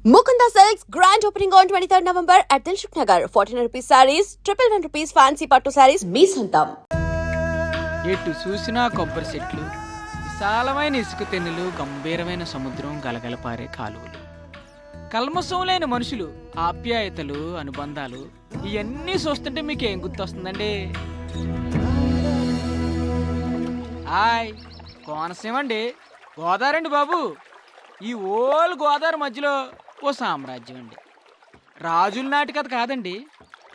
Mukunda Silks grand opening on 23rd November at Dilshuk Nagar. 1400 rupees sarees, 111 rupees fancy pattu sarees, మీ సొంతం. ఎటు చూసినా కొబ్బరి చెట్లు, విశాలమైన ఇసుక తెన్నులు, గంభీరమైన సముద్రం, గలగలపారే కాలువలు, కల్మషం లేని మనుషులు, ఆప్యాయతలు, అనుబంధాలు, ఇవన్నీ చూస్తుంటే మీకు ఏం గుర్తొస్తుందండి? హాయ్, కోనసీమ అండి, గోదావరి అండి బాబు. ఈ ఓల్ గోదావరి మధ్యలో ఓ సామ్రాజ్యం అండి. రాజుల నాటి కథ కాదండి,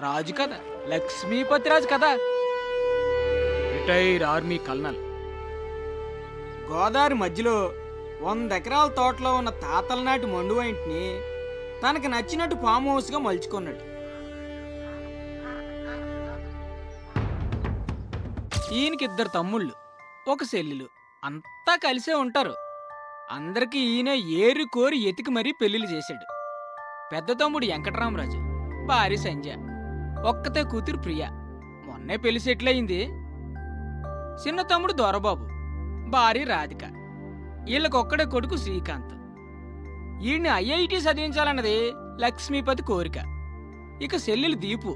రాజు కథ, లక్ష్మీపతి రాజు కథ. రిటైర్ ఆర్మీ కల్నల్ గోదావరి మధ్యలో 100 ఎకరాల తోటలో ఉన్న తాతల నాటి మండువైంటిని తనకి నచ్చినట్టు ఫామ్ హౌస్గా మలుచుకున్నాడు. ఈయనకి 2 తమ్ముళ్ళు, 1 చెల్లెలు, అంతా కలిసే ఉంటారు. అందరికీ ఈయన ఏరి కోరి ఎతికి మరీ పెళ్లిళ్ళు చేశాడు. పెద్ద తమ్ముడు వెంకటరామరాజు, భార్య సంజ, ఒక్కతే కూతురు ప్రియ, మొన్నే పెళ్లి సెటిల్ అయింది. చిన్న తమ్ముడు దొరబాబు, భార్య రాధిక, వీళ్ళకొక్కడే కొడుకు శ్రీకాంత్. ఈయన్ని ఐఐటి చదివించాలన్నది లక్ష్మీపతి కోరిక. ఇక చెల్లెలు దీపు,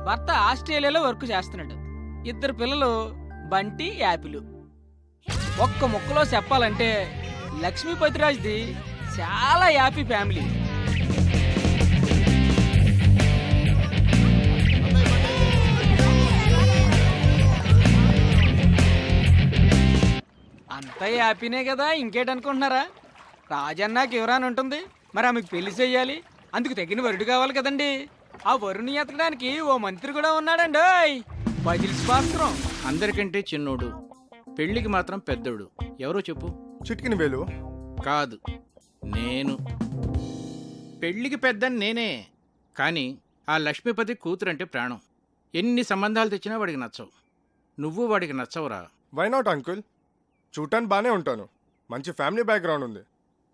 భర్త ఆస్ట్రేలియాలో వర్క్ చేస్తున్నాడు. 2 పిల్లలు బంటి, యాపిలు. ఒక్క ముక్కలో చెప్పాలంటే లక్ష్మీపతిరాజ్ది చాలా హ్యాపీ ఫ్యామిలీ. అంతా హ్యాపీనే కదా, ఇంకేటనుకుంటున్నారా? రాజన్నాకి ఎవరాని ఉంటుంది, మరి ఆమెకు పెళ్లి చెయ్యాలి, అందుకు తగిన వరుడు కావాలి కదండి. ఆ వరుని ఎతకడానికి ఓ మంత్రి కూడా ఉన్నాడండి, బదిల్స్ పాత్రం. అందరికంటే చిన్నోడు, పెళ్లికి మాత్రం పెద్దోడు. ఎవరో చెప్పు. చిట్కిన వేలు కాదు, నేను. పెళ్లికి పెద్దని నేనే, కానీ ఆ లక్ష్మీపతి కూతురంటే ప్రాణం. ఎన్ని సంబంధాలు తెచ్చినా వాడికి నచ్చవు. నువ్వు వాడికి నచ్చవురా. Why not uncle? చూడటానికి బాగానే ఉంటాను, మంచి ఫ్యామిలీ బ్యాక్గ్రౌండ్ ఉంది,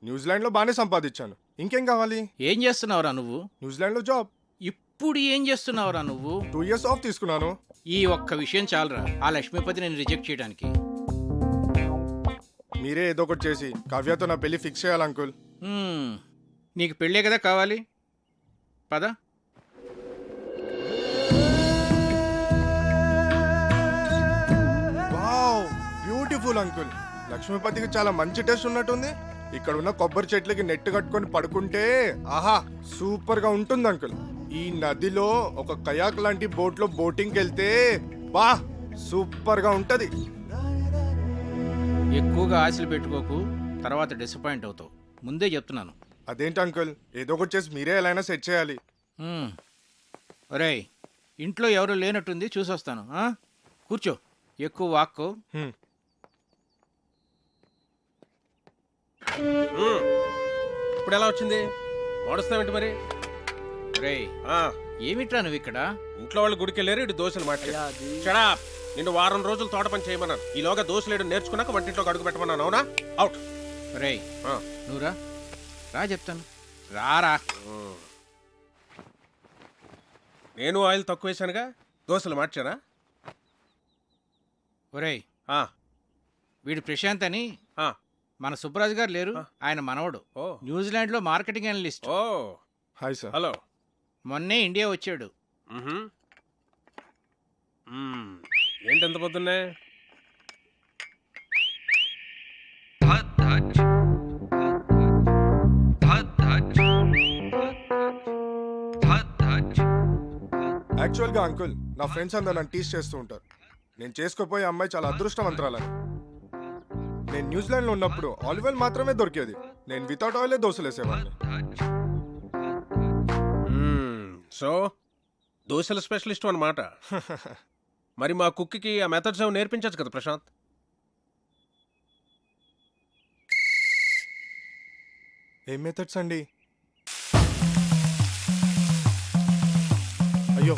న్యూజిలాండ్లో బాగానే సంపాదించాను. ఇంకేం కావాలి? ఏం చేస్తున్నావురా నువ్వు? న్యూజిలాండ్లో జాబ్. ఇప్పుడు ఏం చేస్తున్నావురా నువ్వు? 2 years ఆఫ్ తీసుకున్నాను. ఈ ఒక్క విషయం చాలరా ఆ లక్ష్మీపతి నేను రిజెక్ట్ చేయడానికి. మీరే ఏదో ఒకటి చేసి కావ్యతో నా పెళ్లి ఫిక్స్ చేయాలి అంకుల్. నీకు పెళ్ళే కదా కావాలి, పద. Wow, beautiful uncle. లక్ష్మీపతికి చాలా మంచి టేస్ట్ ఉన్నట్టుంది. ఇక్కడ ఉన్న కొబ్బరి చెట్లకి నెట్ కట్టుకొని పడుకుంటే ఆహా సూపర్ గా ఉంటుంది అంకుల్. ఈ నదిలో ఒక కయాక్ లాంటి బోట్ లో బోటింగ్ వెళ్తే బా సూపర్ గా ఉంటది. ఎక్కువగా ఆశలు పెట్టుకోకు, తర్వాత డిసప్పాయింట్ అవుతావు, ముందే చెప్తున్నాను. అదేంటి అంకుల్, ఏదో ఒకటి చేసి మీరే ఎలా అయినా సెట్ చేయాలి. ఒరేయ్, ఇంట్లో ఎవరు లేనట్టుంది, చూసొస్తాను. కూర్చో, ఎక్కువ వాక్కో. ఇప్పుడు ఎలా వచ్చింది? ఓడుస్తావేంటి మరి? రేయ్, ఏమిట్రా నువ్వు ఇక్కడ? ఇంట్లో వాళ్ళు గుడికి వెళ్ళారు, ఇటు దోశలు మాట్లాడా. నిన్ను వారం రోజులు తోట పని చేయమన్నాను. ఈలోగా దోశలేడు నేర్చుకున్నాక వంటింట్లోకి అడుగు పెట్టమన్నాను. అవునా? అవుట్. రేయ్, నువ్వురా, రా చెప్తాను, రారా. నేను ఆయిల్ తక్కువ వేసానుగా, దోశలు మార్చానా? ఒరేయ్, వీడు ప్రశాంత్ అని మన సుబ్బరాజు గారు లేరు, ఆయన మనవడు. న్యూజిలాండ్ లో మార్కెటింగ్ అనలిస్ట్. ఓ హాయ్ సార్. హలో. మొన్నే ఇండియా వచ్చాడు. ఏంటి ఎంత పొద్దున్నే? యాక్చువల్గా అంకుల్, నా ఫ్రెండ్స్ అందరూ నన్ను టీస్ చేస్తూ ఉంటారు. నేను చేసుకోపోయే అమ్మాయి చాలా అదృష్టవంతురాలని. నేను న్యూజిలాండ్లో ఉన్నప్పుడు ఆలివ్ ఆయిల్ మాత్రమే దొరికేది. నేను వితౌట్ ఆయిలే దోశలు వేసేవాడిని. సో దోశల స్పెషలిస్ట్ అన్నమాట. మరి మా కుక్కి ఆ మెథడ్స్ ఏమో నేర్పించచ్చు కదా ప్రశాంత్? ఏం మెథడ్స్ అండి? అయ్యో,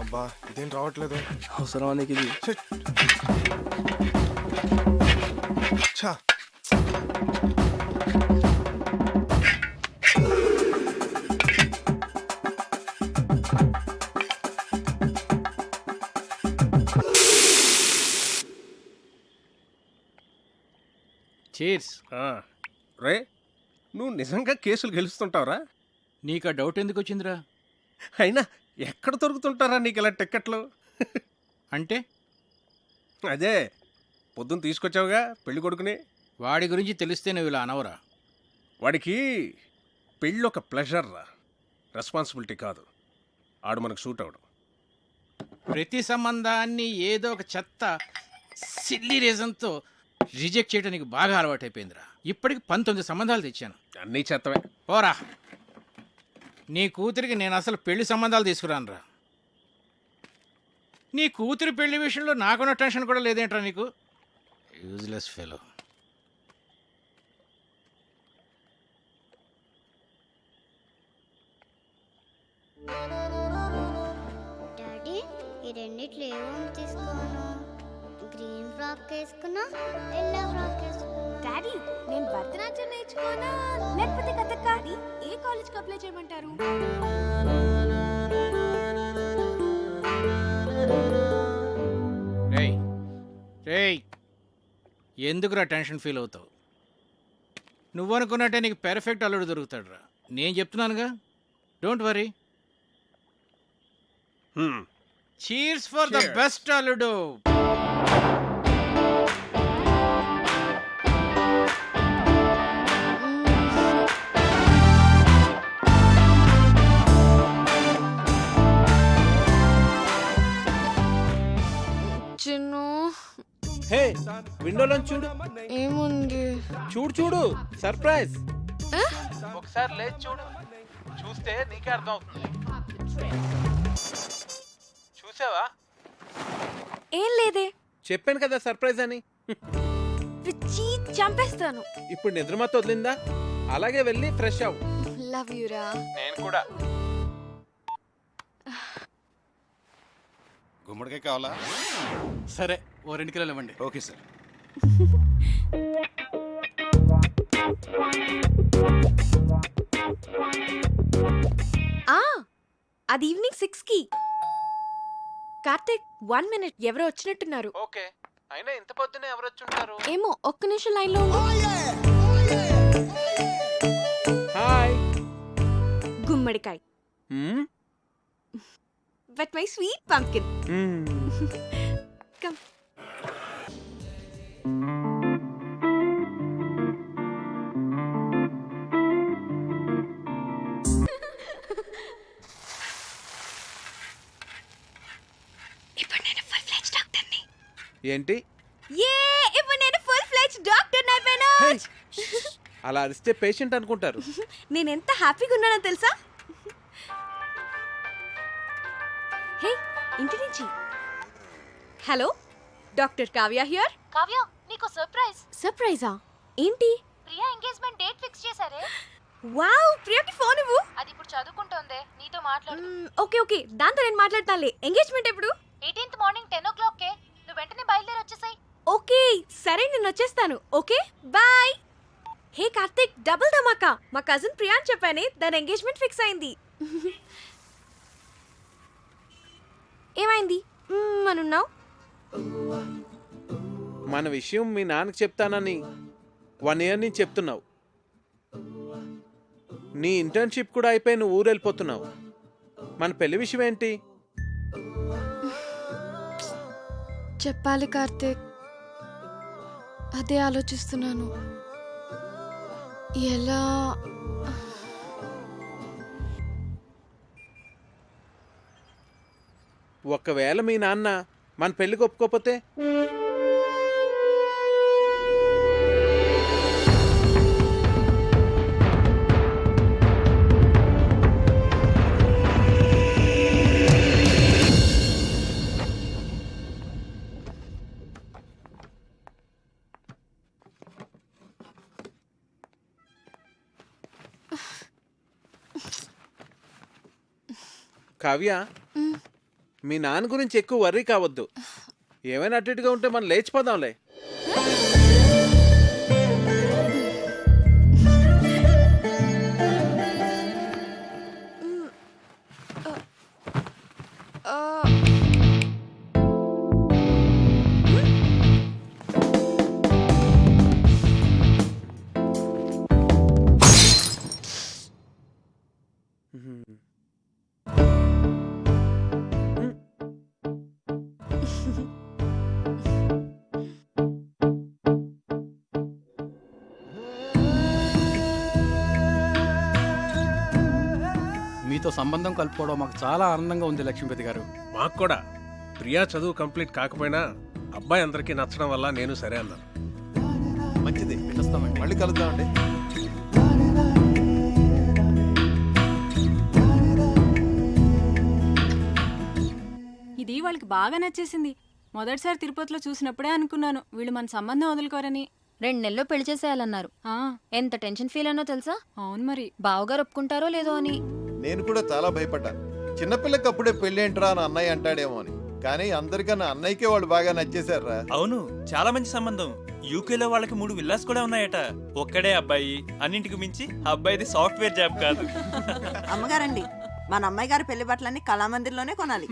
అబ్బా ఇదేం రావట్లేదు. అవసరం నీకు ఇది? ఛా, చీర్స్. రే నువ్వు నిజంగా కేసులు గెలుస్తుంటావురా? నీకు ఆ డౌట్ ఎందుకు వచ్చిందిరా? అయినా ఎక్కడ దొరుకుతుంటారా నీకు ఇలా టిక్కెట్లు? అంటే అదే పొద్దున్న తీసుకొచ్చావుగా పెళ్లి కొడుకుని. వాడి గురించి తెలిస్తే నువ్వు ఇలా అనవరా? వాడికి పెళ్ళి ఒక ప్లెజర్ రా, రెస్పాన్సిబిలిటీ కాదు. ఆడు మనకు సూట్ అవడం. ప్రతి సంబంధాన్ని ఏదో ఒక చెత్త సిల్లీ రీజన్తో రిజెక్ట్ చేయడం నీకు బాగా అలవాటైపోయిందిరా. ఇప్పటికి 19 సంబంధాలు తెచ్చాను. అన్నీ చేత్తవే. పోరా, నీ కూతురికి నేను అసలు పెళ్లి సంబంధాలు తీసుకురానురా. నీ కూతురి పెళ్లి విషయంలో నాకున్న టెన్షన్ కూడా లేదేంట్రా నీకు? Useless fellow. డాడీ ఈ రెండిట్లో ఏమో తీసుకోను. గ్రీన్ ఫ్రాక్ వేసుకున్నా, ఎల్లో ఫ్రాక్ వేసుకున్నా. డాడీ నేను భరతనాట్యం నేర్చుకోనా లేకపోతే కథక్? ఏ కాలేజ్కి అప్లై చేయమంటారు? రేయ్ రేయ్, ఎందుకురా టెన్షన్ ఫీల్ అవుతావు? నువ్వు అనుకున్నట్టే నీకు పెర్ఫెక్ట్ అల్లుడు దొరుకుతాడు రా. నేను చెప్తున్నానుగా, don't worry. Cheers for the Cheers. Best అల్లుడు. చిన్ను హే, విండోలో చూడు. ఏముంది? చూడు చూడు, సర్ప్రైజ్. ఒకసారి లేచి చూడు, చూస్తే నీకే అర్థం అవుతుంది. చూసావా? ఏం లేదే. చెప్పాను కదా సర్ప్రైజ్ అని. పిచ్చి చంపేస్తాను. ఇప్పుడు నిద్రమత వదిలిందా? అలాగే వెళ్ళి ఫ్రెష్ అవ్వు. లవ్ యూరా. నేను కూడా. గుమ్మడికాయ కావాలా? సరే, ఓ 2 కిలోలు ఇవ్వండి. Okay sir. అది ఈవినింగ్ 6కి. కార్తిక్ 1 minute, ఎవరో వచ్చినట్టున్నారు. ఓకే, అయినా ఇంత పొద్దునే ఎవరు వచ్చుంటారు? ఏమో, ఒక్క నిమిషం లైన్ లో ఉండు. హాయ్. గుమ్మడికాయ్. But my sweet pumpkin. Come. ఇప్పుడు నేను ఫుల్ ఫ్లెడ్జ్ డాక్టర్ని. ఏంటి? ఇప్పుడు నేను ఫుల్ ఫ్లెడ్జ్ డాక్టర్ని అయిపోయాను. అలా అరిస్తే పేషెంట్ అనుకుంటారు. నేను ఎంత హ్యాపీగా ఉన్నానో తెలుసా? హే, ఇంటి నుంచి. Hello, doctor Kavya here. Kavya, నీకు సర్ప్రైజ్. సర్ప్రైజా? ఏంటి? ప్రియా ఎంగేజ్మెంట్ డేట్ ఫిక్స్ చేశారే. వావ్, ప్రియకి ఫోన్ ఇవ్వు. అది ఇప్పుడు చదువుకుంటోందే, నీతో మాట్లాడు. ఓకే, దాంతో నేను మాట్లాడతానులే. ఎంగేజ్మెంట్ ఎప్పుడు? 18th morning 10 o'clock. నువ్వు వెంటనే బయలుదేరి వచ్చేసాయి. ఓకే, సరే, నేను వచ్చేస్తాను. Okay, bye. Hey Karthik, double ధమాకా. మా కజిన్ ప్రియా అని చెప్పానే, దాని ఎంగేజ్మెంట్ ఫిక్స్ అయింది. ఏమైంది అనున్నావు? మన విషయం మీ నాన్నకి చెప్తానని 1 year నుంచి చెప్తున్నావు. నీ ఇంటర్న్షిప్ కూడా అయిపోయి నువ్వు ఊరు వెళ్ళిపోతున్నావు. మన పెళ్లి విషయం ఏంటి? చెప్పాలి కార్తిక్, అదే ఆలోచిస్తున్నాను. ఎలా? ఒకవేళ మీ నాన్న మన పెళ్లికి ఒప్పుకోకపోతే? కావ్య, మీ నాన్న గురించి ఎక్కువ వర్రీ కావద్దు. ఏమైనా అటు ఇటుగా ఉంటే మనం లేచిపోదాంలే. మీతో సంబంధం కలుపుకోవడం మాకు చాలా ఆనందంగా ఉంది లక్ష్మీపతి గారు. మాకు కూడా ప్రియా చదువు కంప్లీట్ కాకపోయినా అబ్బాయి అందరికీ నచ్చడం వల్ల నేను సరే అన్నాను. మంచిది, పెట్టేస్తామండి. మళ్ళీ కలుద్దామండి. ఇది వాళ్ళకి బాగా నచ్చేసింది. మొదటిసారి తిరుపతిలో చూసినప్పుడే అనుకున్నాను వీళ్ళు మన సంబంధం వదులుకోరని. 2 నెలల్లో పెళ్లి చేసేయాలన్నారు. ఎంత టెన్షన్ ఫీల్ అనో తెలుసా? అవును మరి. బావగారు ఒప్పుకుంటారో లేదో అని. నేను కూడా చాలా భయపడ్డాను. చిన్నపిల్లకి అప్పుడే పెళ్లి ఏంట్రా అని అన్నయ్య అంటాడేమో అని. కానీ అందరికన్నా అన్నయ్యకే వాళ్ళు బాగా నచ్చేశారా. అవును, చాలా మంచి సంబంధం. యూకేలో వాళ్ళకి 3 విల్లాస్ కూడా ఉన్నాయట. ఒక్కడే అబ్బాయి, అన్నింటికి మించి అబ్బాయిది సాఫ్ట్వేర్ జాబ్ కాదు. అమ్మగారండి, మన అమ్మాయి గారి పెళ్లి బట్టలన్నీ కళామందిర్లోనే కొనాలి.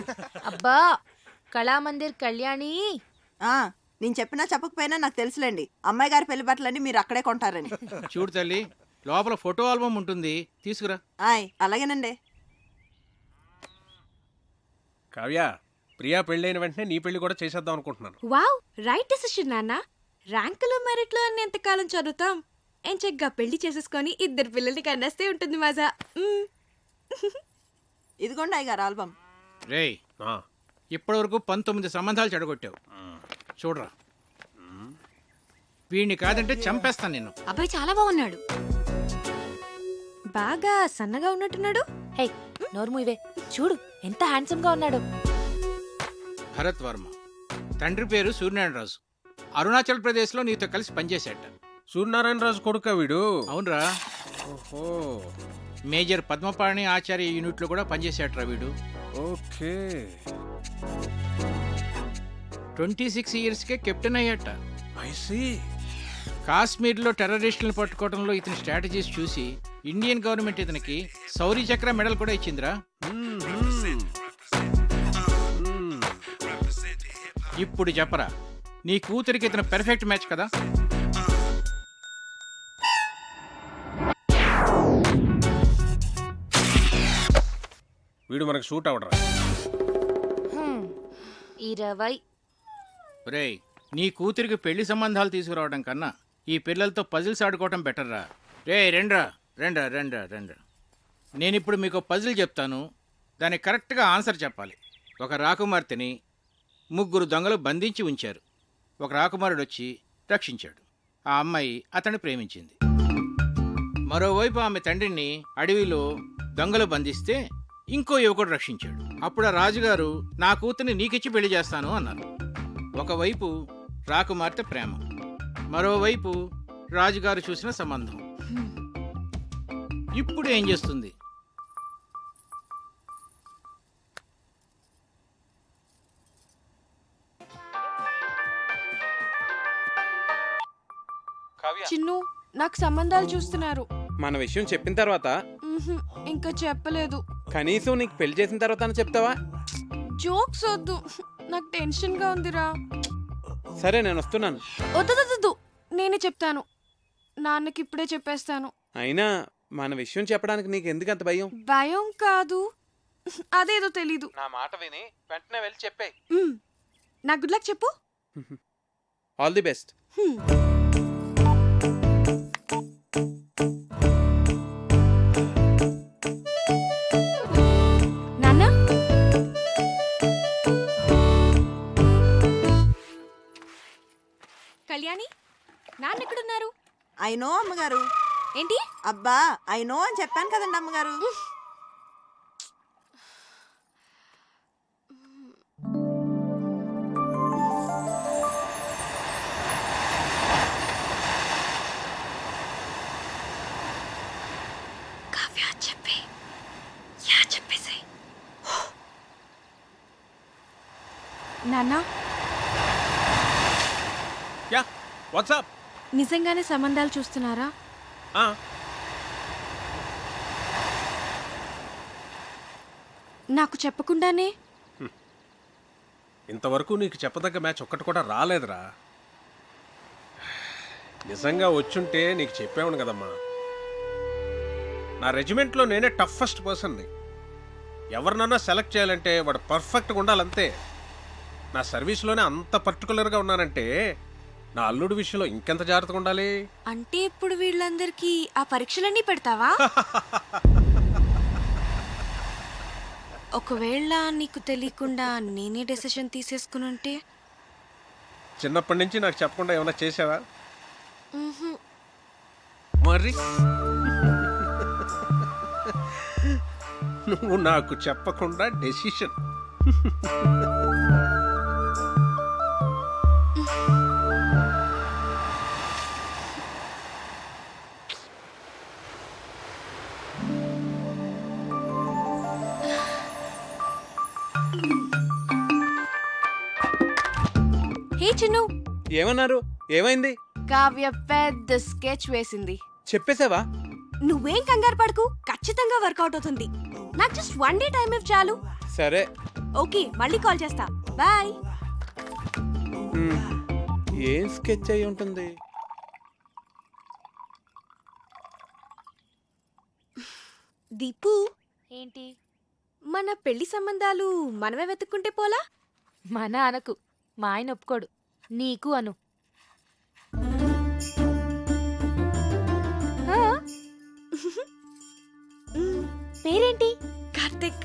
అబ్బా, కళామందిర్ కళ్యాణి. నేను చెప్పినా చెప్పకపోయినా నాకు తెలుసులేండి, అమ్మాయి గారి పెళ్లి బట్టలన్నీ మీరు అక్కడే కొంటారని. చూడు తల్లి, లోపల ఫోటో ఆల్బమ్ ఉంటుంది, తీసుకురా. అలాగేనండి. కావ్య, ప్రియా పెళ్ళైన వెంటనే నీ పెళ్లి కూడా చేసేద్దాం అనుకుంటున్నాను. వావ్, రైట్ డెసిషన్ నాన్న. ర్యాంకులు మెరిట్లు అని ఎంతకాలం చదువుతాం? ఎంచగ్గా పెళ్లి చేసేసుకొని 2 పిల్లల్ని కన్నేస్తే ఉంటుంది మజా. ఇదిగోండి అయ్యగారు ఆల్బమ్. రేయ్, ఇప్పటి వరకు 19 సంబంధాలు చెడగొట్టావు. చూడరా, వీడిని కాదంటే చంపేస్తాను నిన్ను. అబ్బాయి చాలా బాగున్నాడు. బాగా సన్నగా ఉన్నట్టున్నాడు. హే, నోర్ము ఇవే. చూడు ఎంత హ్యాండ్సమ్ గా ఉన్నాడు. భరత్ వర్మ, తండ్రి పేరు సూర్యనారాయణరాజు. అరుణాచల్ ప్రదేశ్ లో నీతో కలిసి పనిచేశాట. సూర్యనారాయణరాజు కొడుకా వీడు? అవునరా. ఓహో, మేజర్ పద్మపాణి ఆచార్య యూనిట్ లో కూడా పనిచేశాట్రా వీడు. ఓకే. 26 years కే కెప్టెన్ అయ్యాట. I see. కాశ్మీర్లో టెర్రరిస్టులను పట్టుకోవడంలో ఇతని స్ట్రాటజీస్ చూసి ఇండియన్ గవర్నమెంట్ ఇతనికి శౌర్య చక్ర మెడల్ కూడా ఇచ్చిందిరా. ఇప్పుడు చెప్పరా, నీ కూతురికి ఇతను పెర్ఫెక్ట్ మ్యాచ్ కదా? వీడు మనకు షూట్ అవడరా. 20. రేయ్, నీ కూతురికి పెళ్లి సంబంధాలు తీసుకురావడం కన్నా ఈ పిల్లలతో పజిల్స్ ఆడుకోవటం బెటర్ రా. రే రెండ్రా రెండ్రా రెండ్రా రెండ్రా. నేనిప్పుడు మీకు పజిల్ చెప్తాను, దానికి కరెక్ట్గా ఆన్సర్ చెప్పాలి. ఒక రాకుమార్తెని 3 దొంగలు బంధించి ఉంచారు. ఒక రాకుమారుడు వచ్చి రక్షించాడు. ఆ అమ్మాయి అతన్ని ప్రేమించింది. మరోవైపు ఆమె తండ్రిని అడవిలో దొంగలు బంధిస్తే ఇంకో యువకుడు రక్షించాడు. అప్పుడు ఆ రాజుగారు నా కూతుర్ని నీకిచ్చి పెళ్లి చేస్తాను అన్నారు. ఒకవైపు రాకుమార్తె ప్రేమ, మరోవైపు రాజుగారు చూసిన సంబంధం. ఇప్పుడు ఏం చేస్తుంది? చిన్ను, నాకు సంబంధాలు చూస్తున్నారు. మన విషయం చెప్పిన తర్వాత ఇంకా చెప్పలేదు. కనీసం నీకు పెళ్లి చేసిన తర్వాత చెప్తావా? జోక్స్ వద్దు, నాకు టెన్షన్ గా ఉందిరా. సరే, నేను వస్తున్నాను. వద్దు, నేనే చెప్తాను. నాన్నకి ఇప్పుడే చెప్పేస్తాను. అయినా మన విషయం చెప్పడానికి నీకు ఎందుకు అంత భయం? భయం కాదు, అదేదో తెలీదు. నా మాట విని వెంటనే వెళ్ళి చెప్పే. నా గుడ్ లక్ చెప్పు. All the best. నాన్న, కళ్యాణి, నాన్న ఎక్కడున్నారు? అయినో అమ్మగారు. ఏంటి? అబ్బా, అయినో అని చెప్పాను కదండి అమ్మగారు. నాన్న, యా, వాట్సాప్. నిజంగానే సంబంధాలు చూస్తున్నారా? నాకు చెప్పకుండానే? ఇంతవరకు నీకు చెప్పదగ్గ మ్యాచ్ ఒక్కటి కూడా రాలేదురా. నిజంగా వచ్చుంటే నీకు చెప్పావును కదమ్మా. నా రెజిమెంట్లో నేనే టఫెస్ట్ పర్సన్ని. ఎవరినన్నా సెలెక్ట్ చేయాలంటే వాడు పర్ఫెక్ట్గా ఉండాలంతే. నా సర్వీస్లోనే అంత పర్టికులర్గా ఉన్నానంటే నా అల్లుడి విషయంలో ఇంకెంత జాగ్రత్తగా ఉండాలి. అంటే ఇప్పుడు వీళ్ళందరికీ ఆ పరీక్షలన్నీ పెడతావా? ఒకవేళ నీకు తెలియకుండా నేనే డెసిషన్ తీసేసుకుని ఉంటే? చిన్నప్పటి నుంచి నాకు చెప్పకుండా ఏమైనా చేసావా? మరి నువ్వు నాకు చెప్పకుండా డెసిషన్. హే చిన్ను, ఏమన్నారు? ఏమైంది? కావ్య పెద్ద స్కెచ్ వేసింది. చెప్పేసావా? నువ్వేం కంగారు పడకు, ఖచ్చితంగా వర్కౌట్ అవుతుంది. నాకు జస్ట్ 1 డే టైం ఇవ్వు చాలు. సరే. ఓకే, మళ్ళీ కాల్ చేస్తా. బాయ్. ఏం స్కెచ్ అయి ఉంటుంది? దీపు, ఏంటి? మన పెళ్లి సంబంధాలు మనమే వెతుక్కుంటే పోలా? మన అనకు, మా ఆయన ఒప్పుకోడు. నీకు అను. పేరేంటి? కార్తిక్.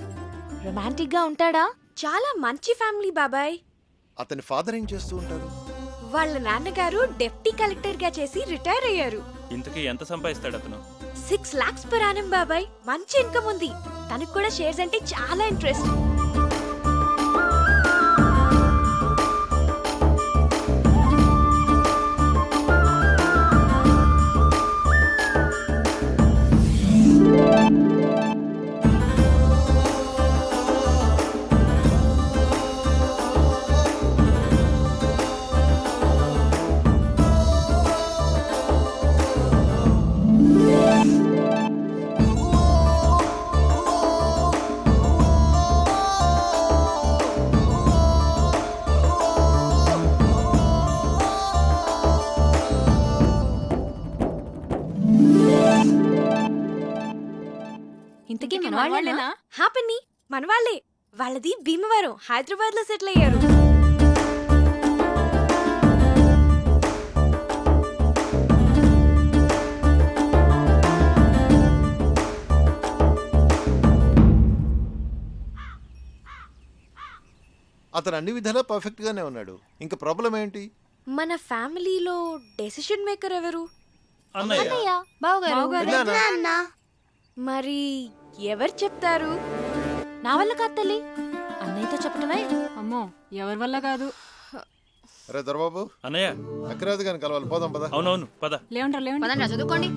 రొమాంటిక్ గా ఉంటాడా? చాలా మంచి ఫ్యామిలీ బాబాయ్. అతని ఫాదర్ ఏం చేస్తూ ఉంటారు? వాళ్ళ నాన్నగారు డెప్యూటీ కలెక్టర్ గా చేసి రిటైర్ అయ్యారు. ఇంతకీ ఎంత సంపాదిస్తాడు అతను? 6 lakhs per annum బాబాయ్. మంచి ఇన్కమ్ ఉంది. తనకు కూడా షేర్స్ అంటే చాలా ఇంట్రెస్ట్. ఇంతకీ మనవాళ్ళేనా? హ్యాపీని మనవాళ్లే. వాళ్ళది భీమవరం, హైదరాబాద్ లో సెటిల్ అయ్యారు. అతను అన్ని విధాలా పర్ఫెక్ట్ గానే ఉన్నాడు. ఇంకా ప్రాబ్లం ఏంటి? మన ఫ్యామిలీలో డెసిషన్ మేకర్ ఎవరు? అన్నయ్య, బావగారు. మరి ఎవరు చెప్తారు? నా వల్ల కాదు తల్లి, అన్నయ్యతో చెప్పటమే. అమ్మో, ఎవరి వల్ల కాదు. అరే దొరబాబు, అన్నయ్య అక్కరాదు కానీ కలవాలి. పోదాం పద. అవునవును పద. లేవంటారు. చదువుకోండి.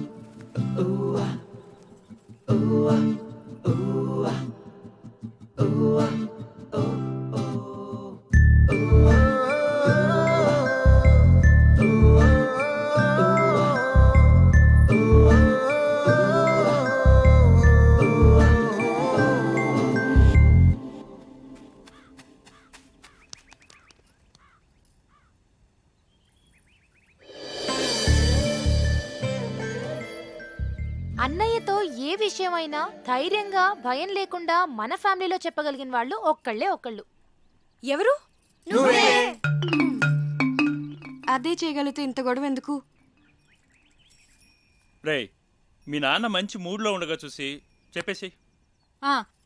అన్నయ్యతో ఏ విషయమైనా ధైర్యంగా భయం లేకుండా మన ఫ్యామిలీలో చెప్పగలిగిన వాళ్ళు ఒక్కళ్ళు. ఎవరు? అదే చేయగలిగితే ఇంత గొడవ ఎందుకు? రేయ్, మీ నాన్న మంచి మూడ్లో ఉండగా చూసి చెప్పేసి.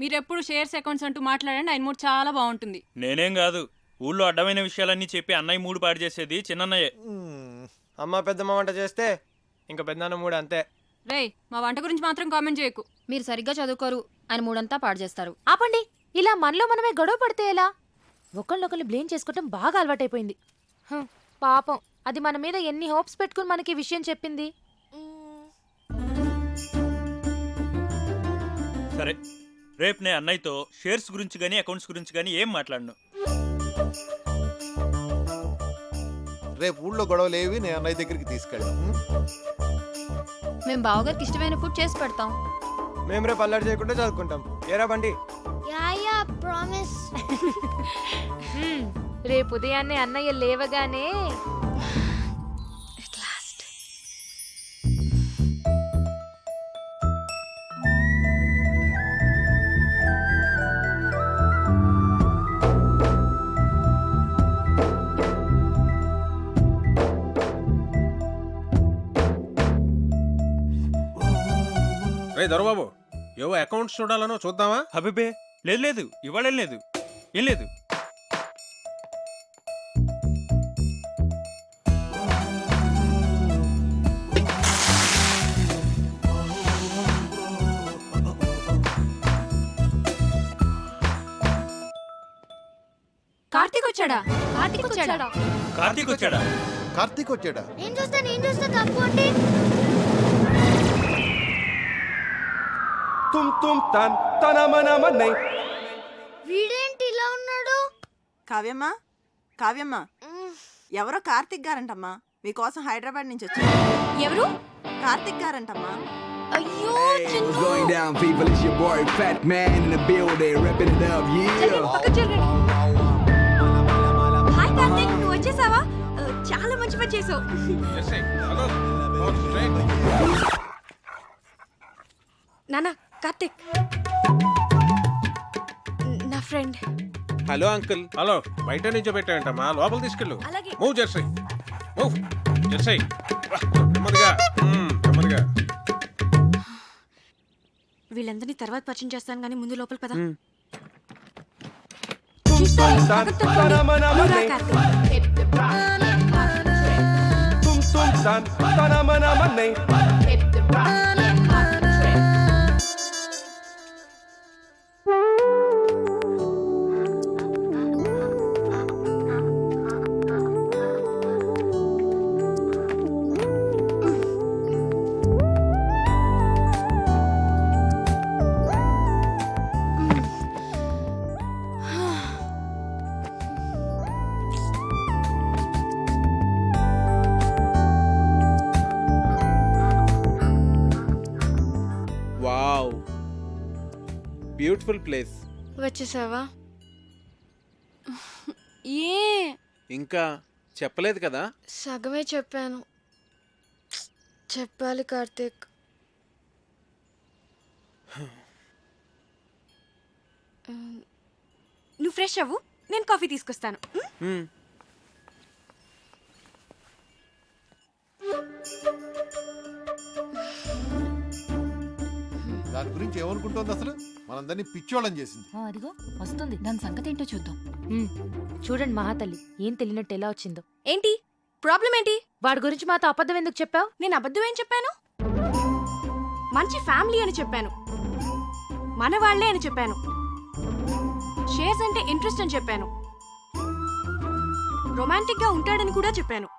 మీరెప్పుడు షేర్స్ అకౌంట్స్ అంటూ మాట్లాడండి, ఆయన మూడు చాలా బాగుంటుంది. నేనేం కాదు, ఊళ్ళో అడ్డమైన విషయాలన్నీ చెప్పి అన్నయ్య మూడు పాడు చేసేది చిన్నన్నయ్యే. అమ్మ పెద్దమ్మ వంట చేస్తే ఇంకా పెద్దనాన్న మూడు అంతే. రేయ్, మా వంట గురించి మాత్రం కామెంట్ చేయకు. మీరు సరిగ్గా చదువుకోరు, ఆయన మూడంతా పాడు చేస్తారు. ఆపండి. ఇలా మనలో మనమే గొడవ పడితే ఎలా? ఒకళ్ళొకళ్ళు బ్లేమ్ చేసుకోవటం బాగా అలవాటైపోయింది. పాపం, అది మన మీద ఎన్ని హోప్స్ పెట్టుకుని మనకి ఈ విషయం చెప్పింది. సరే, రేపు నేను అన్నయ్యతో షేర్స్ గురించి కానీ అకౌంట్స్ గురించి కానీ ఏం మాట్లాడను. రేపు ఊళ్ళో గొడవలు ఏవి నేను అన్నయ్య దగ్గరికి తీసుకెళ్ళాం. మేము బావగారికి ఇష్టమైన ఫుడ్ చేసి పెడతాం. మేము రేపు అల్లరి చేయకుండా చదువుకుంటాం. ఏరా బండి? Yeah promise. రేపు ఉదయాన్నే అన్నయ్య లేవగానే రే దొరబాబు, ఏవో అకౌంట్స్ చూడాలనో చూద్దామా? అబిబే, లేదు లేదు ఇవాళ లేదు ఏం లేదు. కార్తీక్ వచ్చాడా? కార్తీక్ వచ్చాడా? కార్తీక్ వచ్చాడా? కార్తీక్ వచ్చాడా? నేను చూస్తా తప్పు అంటే వీడేంటి ఇలా ఉన్నాడు? కావ్యమ్మా కావ్యమ్మా ఎవరో కార్తిక్ గారంటమ్మా మీకోసం హైదరాబాద్ నుంచి వచ్చారు. ఎవరు? కార్తిక్ గారంటమ్మా. అయ్యో going down, people? It's your boy, Fat Man in the building, repping it up, yeah. Hi Karthik, నువ్వు వచ్చేసావా? చాలా మంచి పని చేసావు. Jessie, hello. Walk straight. నానా, కార్తీక్ నా ఫ్రెండ్. Hello uncle. హలో, బయట నుంచో పెట్టాయంటమ్మా, లోపల తీసుకెళ్ళు. అలాగే. Move Jersey, move Jersey. నెమ్మదిగా నెమ్మదిగా. వీళ్ళందరినీ తర్వాత పరిచయం చేస్తాను కానీ ముందు లోపల పద. Wow, beautiful place. వచ్చేసావా? ఏ ఇంకా చెప్పలేదు కదా? సగమే చెప్పాను. చెప్పాలి కార్తీక్. నువ్వు ఫ్రెష్ అవ్వు, నేను కాఫీ తీసుకొస్తాను. దాని గురించి ఏమనుకుంటోంది అసలు? మనందరినీ పిచ్చోళ్ళని చేసింది. అదిగో వస్తుంది, దాని సంగతి ఏంటో చూద్దాం. చూడండి మహాతల్లి, ఏం తెలియనట్టు ఎలా వచ్చిందో. ఏంటి ప్రాబ్లం ఏంటి? వాడి గురించి మాతో అబద్ధం ఎందుకు చెప్పావు? నేను అబద్ధం ఏం చెప్పాను? మంచి ఫ్యామిలీ అని చెప్పాను, మన వాళ్లే అని చెప్పాను, షేర్స్ అంటే ఇంట్రెస్ట్ అని చెప్పాను, రొమాంటిక్ గా ఉంటాడని కూడా చెప్పాను.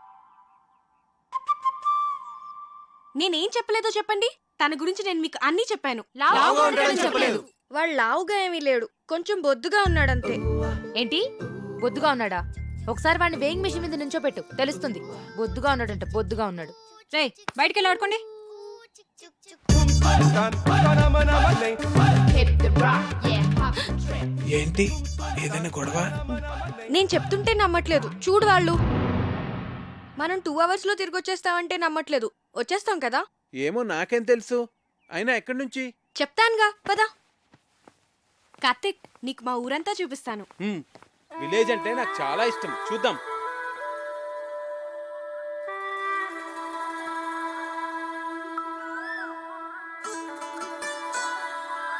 నేనేం చెప్పలేదో చెప్పండి. తన గురించి నేను మీకు అన్నీ చెప్పాను. వాడు లావుగా ఏమీ లేడు, కొంచెం బొద్దుగా ఉన్నాడంతే. ఏంటి బొద్దుగా ఉన్నాడా? ఒకసారి వాడిని వేయింగ్ మెషిన్ మీద నుంచో పెట్టు, తెలుస్తుంది. బొద్దుగా ఉన్నాడంట, బొద్దుగా ఉన్నాడు. రే బయటికి వెళ్ళి ఆడుకోండి. ఏంటి ఏదైనా గొడవ? నేను చెప్తుంటే నమ్మట్లేదు, చూడు వాళ్ళు. మనం 2 hours లో తిరిగి వచ్చేస్తామంటే నమ్మట్లేదు. వచ్చేస్తాం కదా? ఏమో నాకేం తెలుసు. అయినా ఎక్కడి నుంచి? చెప్తానుగా, పద. కార్తిక్, నీకు మా ఊరంతా చూపిస్తాను. విలేజ్ అంటే నాకు చాలా ఇష్టం, చూద్దాం.